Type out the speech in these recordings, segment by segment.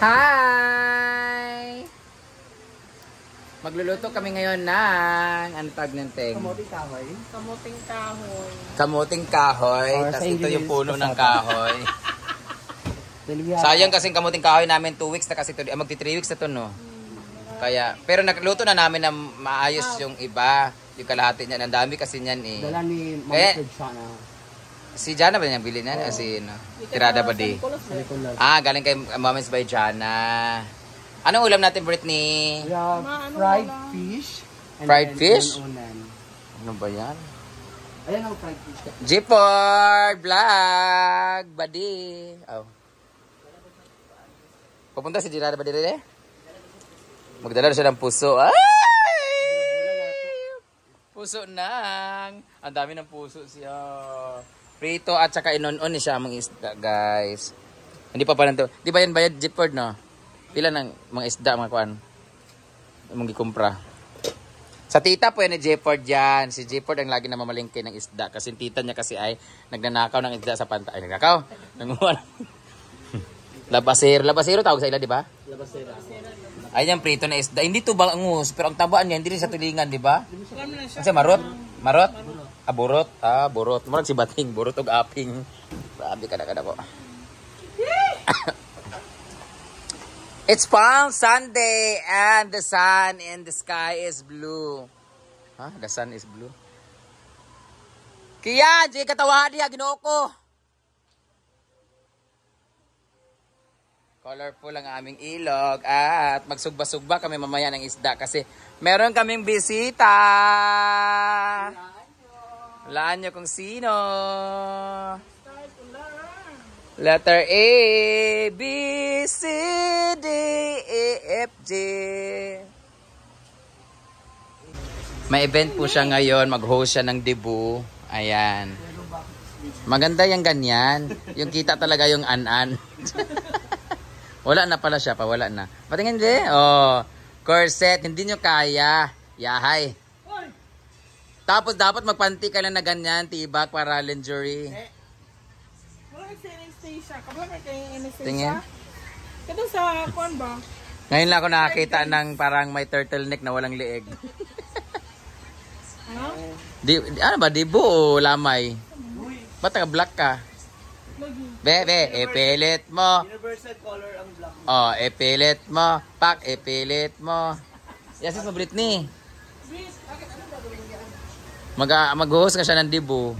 Hi! Magluluto kami ngayon ng ano tawag ng ting? Kamuting kahoy. Kamuting kahoy. Kamuting kahoy. Tapos ito yung puno ng kahoy. Sayang kasing kamuting kahoy namin 2 weeks na kasi ito. Magti 3 weeks na ito, no? Kaya, pero nagluto na namin na maayos yung iba. Yung kalahati niya. Ang dami kasi niyan eh. Dala ni Mama Jana. Si Jana ba niyang bilhin na? Si no? Tirada ba di? Galing kay Moments by Jana. Anong ulam natin, Britney? We have fried fish. Fried fish? Unan. Ano ba yan? Ayan ang fried fish. Jeepord Vlog! Badi! Oh. Pupunta si Jirada ba dito eh? Magdala siya ng puso. Ay! Puso nang. Ang dami ng puso siya. Prito at saka inon-on siya mga isda, guys. Hindi pa lang to. Di ba yan bayad Jeepord, no? Pila ng mga isda, mga kuan. Mong gikumpra. Sa tita po yan ni Jeepord yan. Si Jeepord ang lagi na mamalingke ng isda. Kasi tita niya kasi ay nagnanakaw ng isda sa pantai. Ay, nagnakaw? Nanguha. Labasero. Labasero tawag sa ila, di ba? Labasera. Ay, yung prito na isda. Hindi to bangus. Pero ang tabaan niya, hindi rin sa tulingan, di ba? Kasi marot? Marot? Burot. Burot. Murag si Bating. Burot o aping. Grabe ka na ko. It's Palm Sunday and the sun in the sky is blue. The sun is blue. Kaya, di katawa diya, Ginoo ko. Colorful ang aming ilog at magsugba-sugba kami mamaya ng isda kasi meron kaming bisita. Hulaan nyo kung sino. Letter A, B, C, D, E, F, G. May event po siya ngayon. Mag-host siya ng debut. Ayan. Maganda yung ganyan. Yung kita talaga yung an-an. Wala na pala siya. Wala na. Patingin di. Oh, corset. Hindi nyo kaya. Yahay. Tapos dapat magpanti ka lang na ganyan. Tibak para lingerie. Tingin. Ito sa kuan ba? Ngayon lang ako nakakita ng parang may turtleneck na walang leeg. Ano ba? Dibo o lamay? Ba't ka-black ka? Bebe, ipilit mo. Universal color ang black. Oh, ipilit mo. Pak, ipilit mo. Yasis mo, Britney. Mag-host ka siya ng dibo.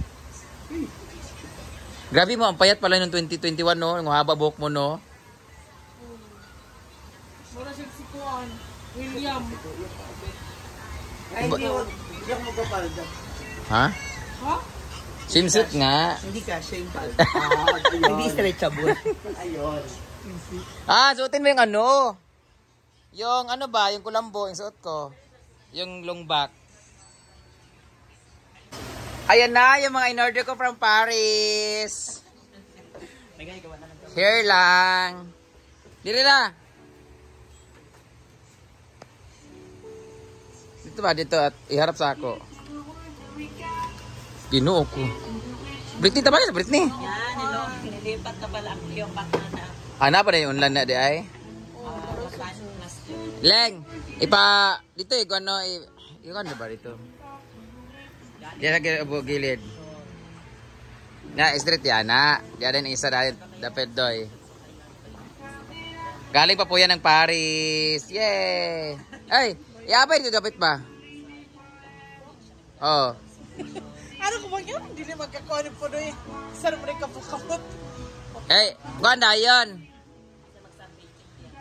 Grabe mo, ang payat pala nung 2021, no? Ang haba buhok mo, no? Wala siya si Kuan. William. Ay, hindi ako magpapalda. Ha? Ha? Swimsuit nga. Hindi ka, shame pal. Hindi stretchable. Ayun. Suotin mo yung ano. Yung ano ba, yung kulambo, yung suot ko. Yung long back. Ayan na, yung mga in-order ko from Paris. Here lang. Dito na. Dito ba? Dito at iharap sa ako. Ginoo ko. Britney, tama na, Britney. Yan, nilipat na pala ang yung bakana. Ano pa na yung online na di ay? Leng, dito eh, kung ano, yung ano ba dito? Diyan sa gilid. Na, street yan, na. Diyan din isa dahil dapat doy. Galing pa po yan ng Paris. Yay! Ay, iabay dito dapat ba? Oh. Ano ko bang yun? Hindi na magkakuha ni Punoy. Sarap rin kapukapot. Ay, ganda yun.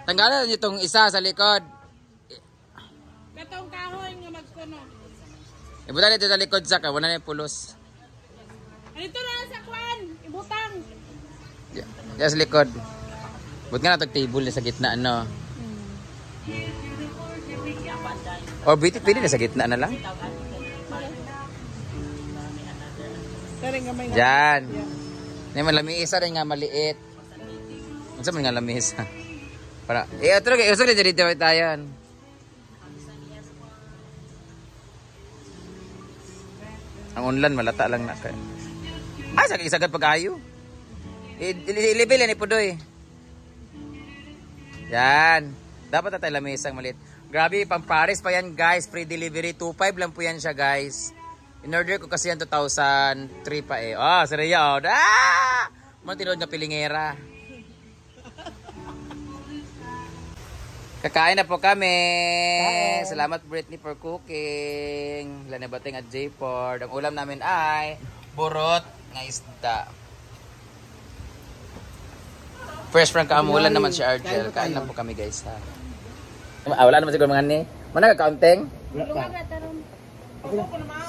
Tanggalan nyo itong isa sa likod. Katong kahoy nga magkuno. Ibutan dito sa likod sa ka. Wala na yung pulos. Dito na sa kuan. Ibutang. Diyan sa likod. Buti nga na itong table na sa gitna, ano. Or pwede na sa gitna na lang. Diyan. May malamisa rin nga maliit. Ano sa mga lamisa? Para, ito rin dito tayo. Ang online malata lang na kay. Sagad pag-ayo. Level yan ipudoy. Yan. Dapat na tayo lamisang malit. Grabe, pang Paris pa yan guys. Free delivery. 2.5 lang po yan siya guys. In-order ko kasi yan 2003 pa eh. Oh, si Rhea. Oh. Ah! Mga tinod na pilingera. Kakain na po kami. Salamat Britney for cooking. Lanabating at J-Ford. Ang ulam namin ay burot nga isda. Fresh from Kaamulan naman si Argel. Kain na po kami guys ha. Wala naman siguro mga ni. Mana ka kaunting?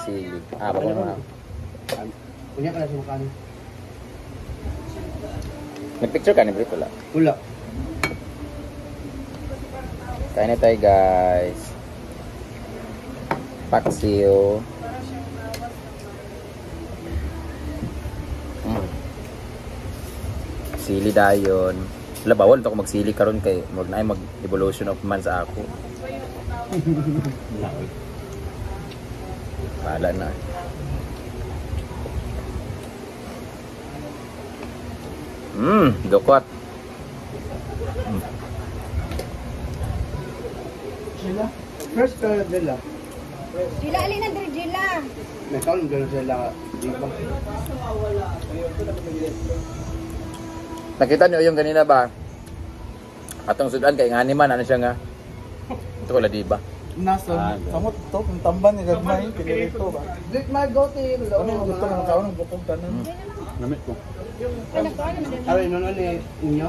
Sige. Bako naman. Punya ka na sa mukha niya. Nag-picture ka ni Brit? Wala. Wala. Kain na tayo guys. Paksiw. Sili dayon. Wala, bawal ito ako magsili karon kay mag na mag-evolution of man sa ako. Bahala na. Dukot. Sila? First ka nila. Jila, alin na dito, Jila. May kaon gano'n sila. Nakita niyo yung ganina ba? Atong sudan kay ngani man ano siya nga. Ito wala di ba? Nasa, kamot to, kung tamban ni Gagmay, pinirito ba? Let my go to you. Ano yung gusto ng kaon ng bukong tanan? Namit ko. Ay, nagkaano na din. Aray, noon ni inyo?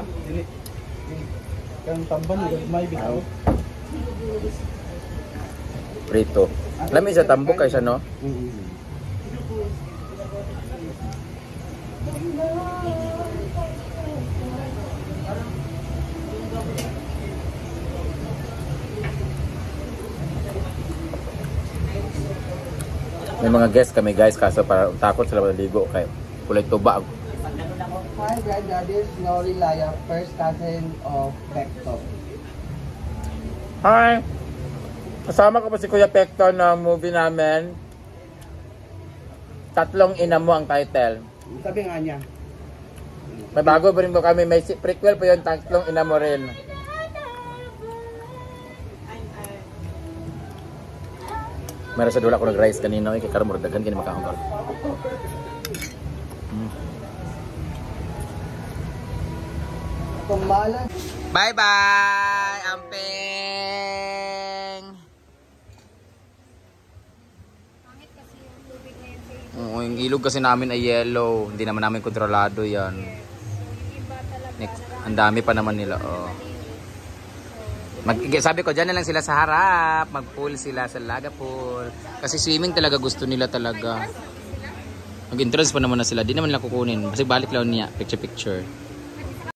Kang tamban ni Gagmay, bitaw. Prito. Lami sa tambok kaysa no? May mga guest kami guys kaso para takot sila maligo kay kulay tuba. Hi, granddaddy. Nori Laya, first cousin of Pecto. Hi! Kasama ko po si Kuya Pector ng movie namin. Tatlong Ina Mo ang title. Sabi nga niya. May bago pa rin po kami. May prequel po yun. Tatlong Ina Mo rin. Meron sa dula ko nag-rice kanino. Kaya karoon mo dagan kini makahanggal. Kumalan. Bye-bye! Amping! Pangit kasi yung tubig na yun. Oo, yung ilog kasi namin ay yellow. Hindi naman namin kontrolado yan. Iba talaga. Next, ang dami pa naman nila. Oh. Sabi ko, dyan na lang sila sa harap. Mag-pool sila sa Laga Pool. Kasi swimming talaga gusto nila talaga. Mag-entrance pa naman na sila. Di naman nila kukunin. Kasi balik lang niya. Picture-picture.